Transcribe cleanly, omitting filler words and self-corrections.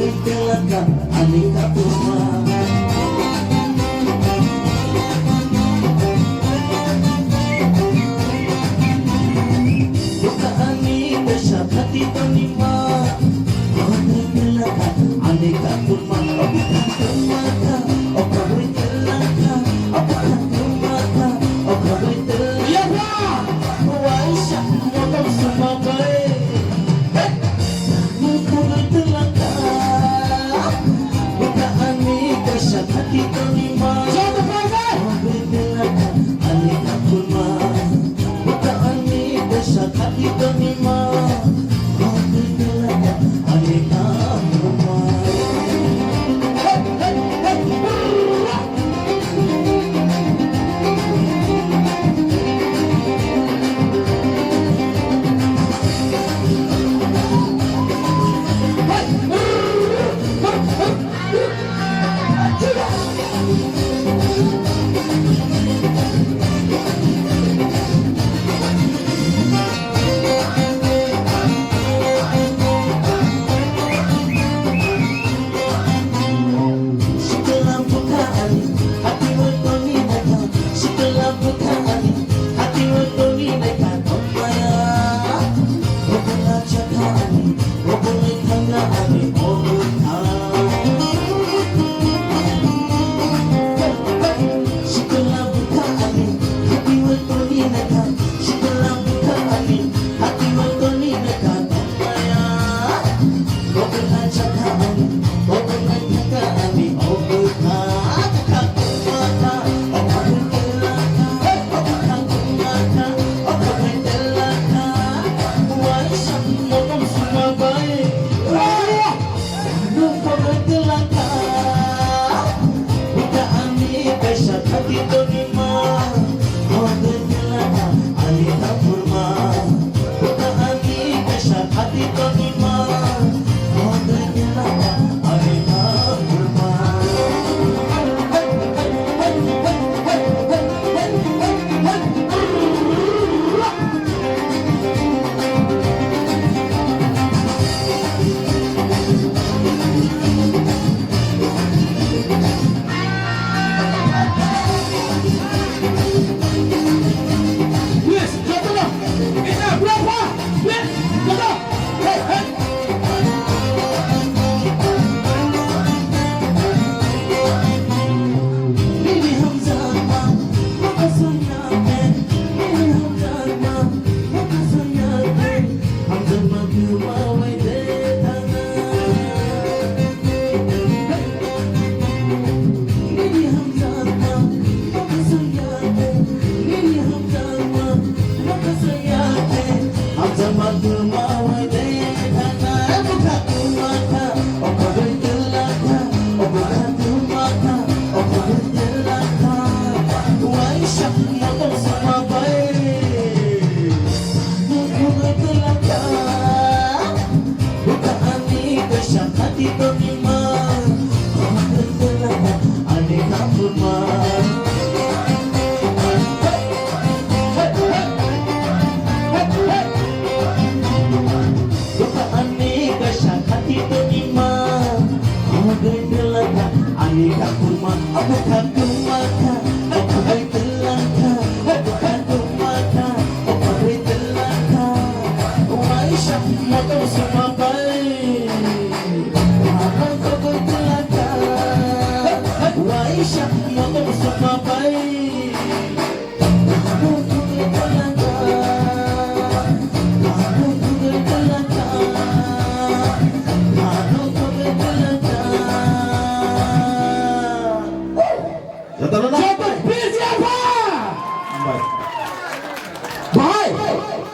Telaka aneka kurma buka ani besar hati terima telaka aneka kurma buka temaka kabui telaka temaka kabui telaka ya Pak Waisha motor semua baik hati terima jatuh private telaka aneka kurma buka ani besar hati terima telaka aneka kurma hati terima telaka aneka kurma buka aneka hati terima telaka aneka kurma buka temaka kabui telaka buka temaka kabui telaka Waisha motor semua baik Waisha motor semua baik